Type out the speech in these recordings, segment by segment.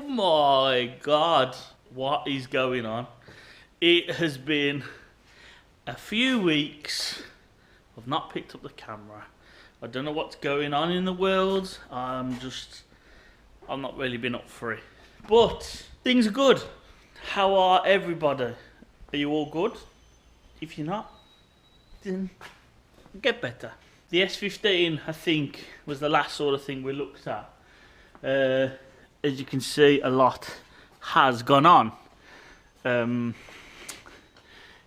Oh my God, what is going on? It has been a few weeks. I've not picked up the camera. I don't know what's going on in the world. I've not really been up for it. But things are good. How are everybody? Are you all good? If you're not, then get better. The S15, I think, was the last sort of thing we looked at. As you can see, a lot has gone on.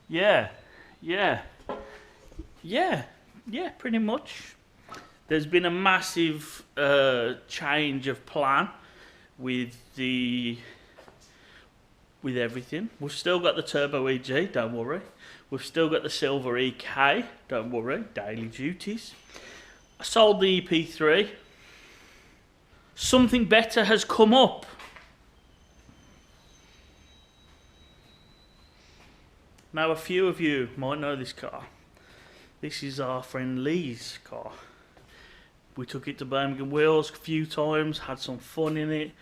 Yeah, pretty much. There's been a massive change of plan with everything. We've still got the Turbo EG, don't worry. We've still got the Silver EK, don't worry, daily duties. I sold the EP3. Something better has come up. Now, a few of you might know this car. This is our friend Lee's car. We took it to Birmingham Wheels a few times, had some fun in it.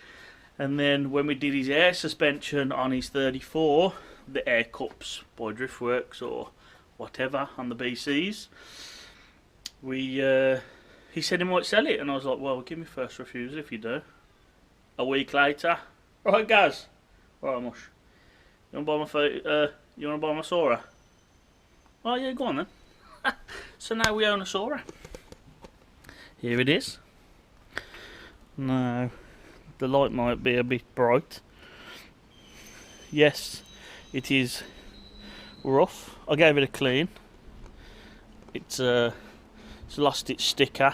And then when we did his air suspension on his 34, the air cups by Driftworks or whatever on the BCs, he said he might sell it, and I was like, well, give me first refusal if you do. A week later, right, Gaz? Right, Mush. You want to buy my Soarer? Oh yeah, go on then. So now we own a Soarer. Here it is. Now, the light might be a bit bright. Yes, it is rough. I gave it a clean. It's lost its sticker.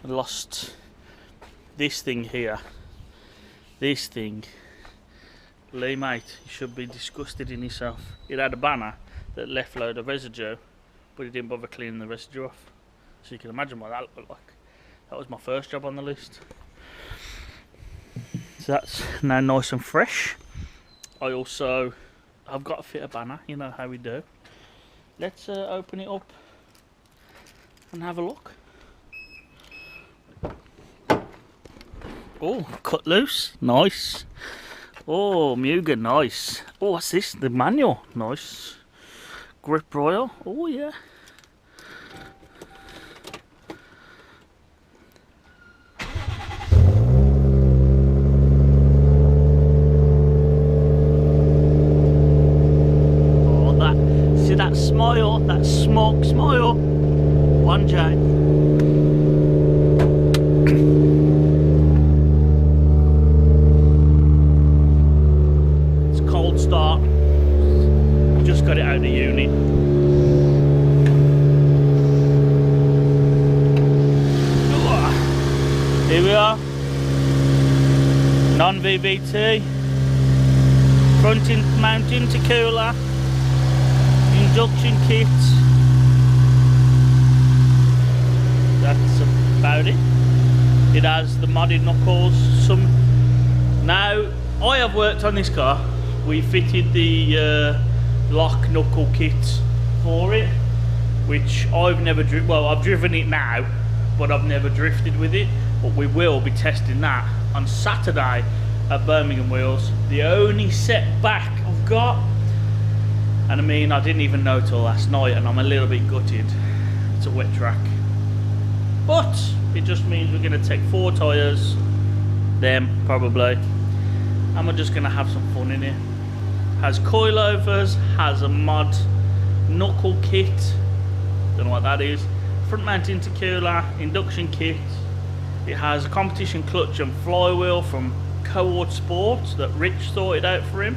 I lost this thing here. This thing. Lee, mate, you should be disgusted in yourself. It had a banner that left load of residue, but he didn't bother cleaning the residue off. So you can imagine what that looked like. That was my first job on the list. So that's now nice and fresh. I've got to fit a banner, you know how we do. Let's open it up and have a look. Oh, cut loose, nice. Oh, Muga, nice. Oh, what's this? The manual, nice. Grip Royal, oh yeah. That smile, that smug smile. 1J. It's a cold start. Just got it out of the unit. Here we are. Non-VVT. Front mount intercooler. Induction kit. That's about it. It has the modded knuckles. Now, I have worked on this car. We fitted the lock knuckle kit for it, which I've never driven. Well, I've driven it now, but I've never drifted with it. But we will be testing that on Saturday at Birmingham Wheels. The only setback I've got, and I mean, I didn't even know till last night, and I'm a little bit gutted. It's a wet track. But it just means we're going to take 4 tyres, them probably, and we're just going to have some fun in it. Has coilovers, has a mod knuckle kit, don't know what that is, front mount intercooler, induction kit. It has a competition clutch and flywheel from Coord Sports that Rich sorted out for him.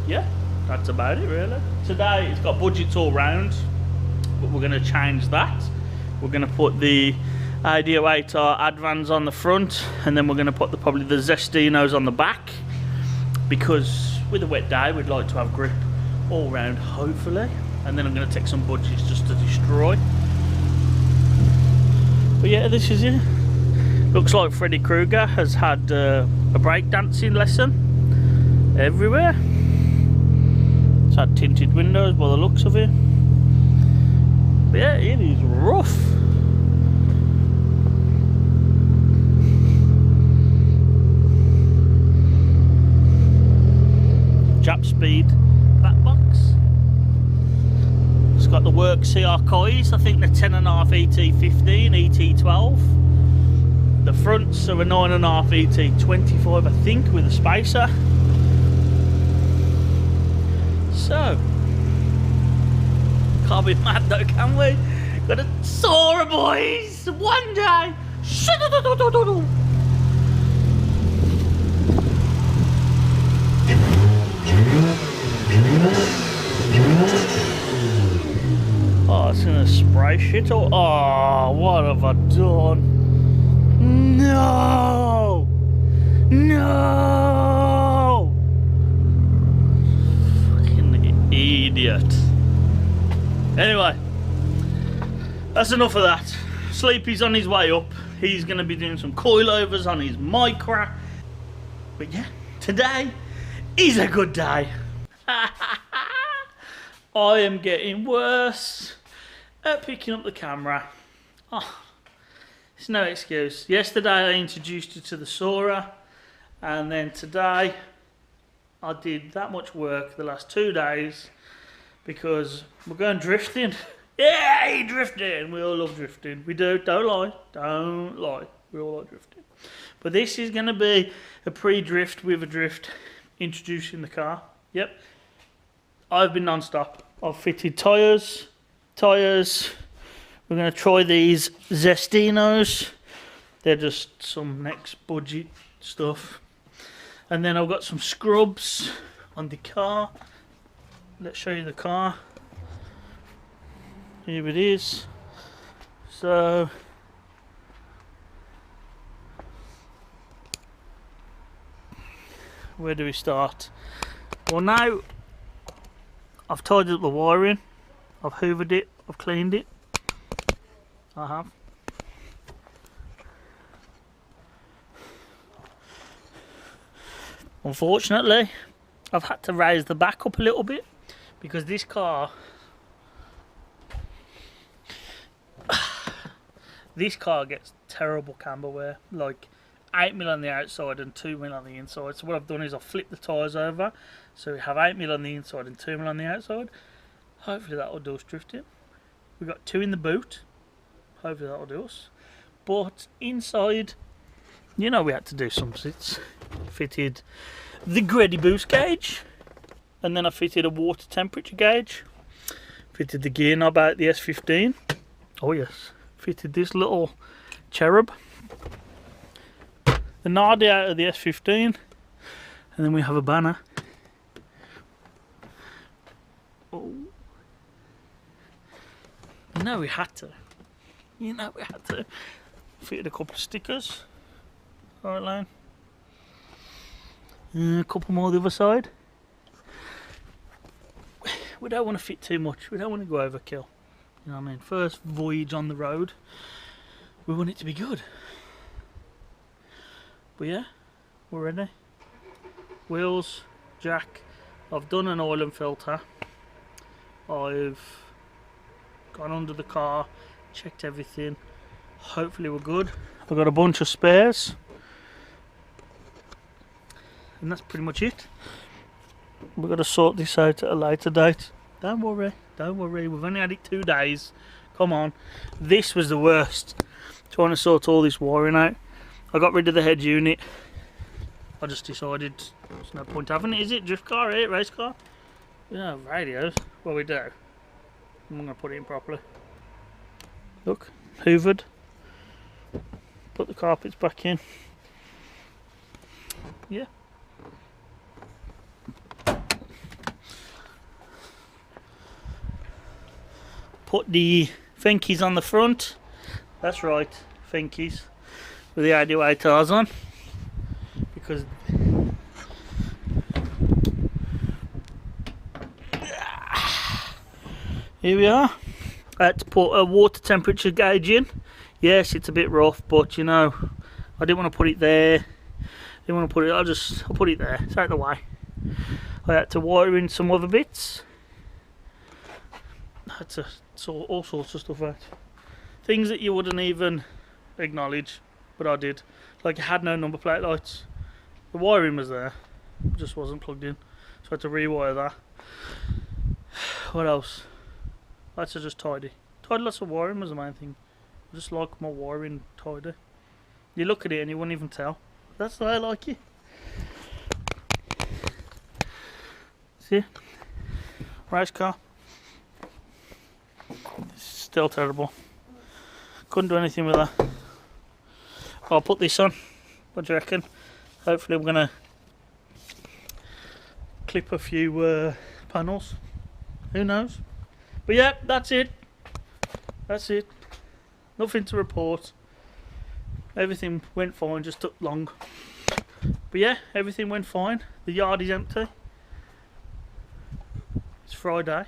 Yeah, that's about it really. Today it's got budgets all round, but we're going to change that. We're going to put the Idea 8R Advans on the front, and then we're going to put probably the Zestinos on the back, because with a wet day we'd like to have grip all round, hopefully. And then I'm going to take some budgets just to destroy. But yeah, this is it. Looks like Freddy Krueger has had a breakdancing lesson everywhere. It's had tinted windows by the looks of it. But yeah, it is rough. CR coils. I think they're 10.5 ET15, ET12. The fronts are a 9.5 ET25, I think, with a spacer. So, can't be mad though, can we? Got a Soarer, boys! One day! Oh, it's gonna spray shit. Oh, what have I done? No! No! Fucking idiot. Anyway, that's enough of that. Sleepy's on his way up. He's gonna be doing some coilovers on his Micra. But yeah, today is a good day. I am getting worse at picking up the camera. Oh, it's no excuse. Yesterday I introduced you to the Soarer, and then today I did that much work the last 2 days because we're going drifting. Yay, drifting! We all love drifting. We do, don't lie, don't lie. We all like drifting. But this is going to be a pre-drift with a drift, introducing the car. Yep. I've been non-stop. I've fitted tyres. We're going to try these Zestinos. They're just some next budget stuff. And then I've got some scrubs on the car. Let's show you the car. Here it is. So, where do we start? Well, now I've tidied up the wiring, I've hoovered it, I've cleaned it. I have. Unfortunately, I've had to raise the back up a little bit because this car gets terrible camber wear, like 8mm on the outside and 2mm on the inside. So what I've done is I've flipped the tyres over, so we have 8mm on the inside and 2mm on the outside. Hopefully that will do us drifting. We've got 2 in the boot. Hopefully that will do us. But inside, you know, we had to do some sits. Fitted the Grady boost gauge, and then I fitted a water temperature gauge. Fitted the gear knob out the S15. Oh yes. Fitted this little cherub. The Nardi out of the S15, and then we have a banner. Oh, you know we had to. You know we had to. Fitted a couple of stickers. Alright, line. A couple more the other side. We don't want to fit too much. We don't want to go overkill. You know what I mean? First voyage on the road. We want it to be good. But yeah, we're ready. Wheels, jack. I've done an oil and filter. I've gone under the car, checked everything. Hopefully we're good. I've got a bunch of spares. And that's pretty much it. We've got to sort this out at a later date. Don't worry, we've only had it 2 days. Come on. This was the worst. Trying to sort all this wiring out. I got rid of the head unit. I just decided there's no point having it, is it? Drift car, eh? Race car? We don't have radios. Well, we do. I'm going to put it in properly. Look, hoovered. Put the carpets back in. Yeah. Put the Finkies on the front. That's right, Finkies. With the radiators on. Because here we are. I had to put a water temperature gauge in. Yes, it's a bit rough, but you know, I didn't want to put it there. Didn't want to put it. I'll put it there. It's out of the way. I had to wire in some other bits. I had to sort all sorts of stuff out. Things that you wouldn't even acknowledge, but I did. Like, it had no number plate lights. The wiring was there, it just wasn't plugged in. So I had to rewire that. What else? Let's just tidy. Tidy lots of wiring was the main thing. I just like my wiring tidy. You look at it and you wouldn't even tell. That's the way I like it. See? Race car. Still terrible. Couldn't do anything with that. I'll put this on. What do you reckon? Hopefully I'm gonna clip a few panels. Who knows? But yeah, that's it. That's it. Nothing to report. Everything went fine, just took long. But yeah, everything went fine. The yard is empty. It's Friday.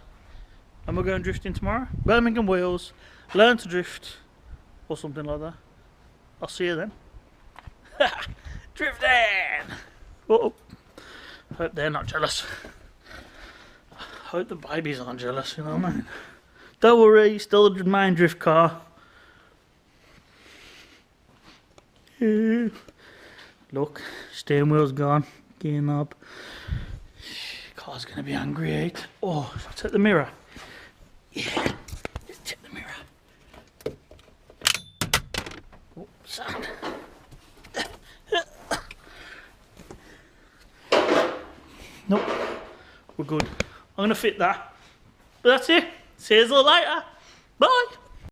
And we're going drifting tomorrow. Birmingham wheels. Learn to drift. Or something like that. I'll see you then. Drifting! Uh-oh. Hope they're not jealous. Hope the babies aren't jealous, you know what I mean? Don't worry, still the main drift car. Yeah. Look, steering wheel's gone. Gear knob. Car's gonna be angry, eh? Oh, shall I take the mirror? Yeah, let's check the mirror. Oh, sound. Nope, we're good. I'm gonna fit that. But that's it. See you all later.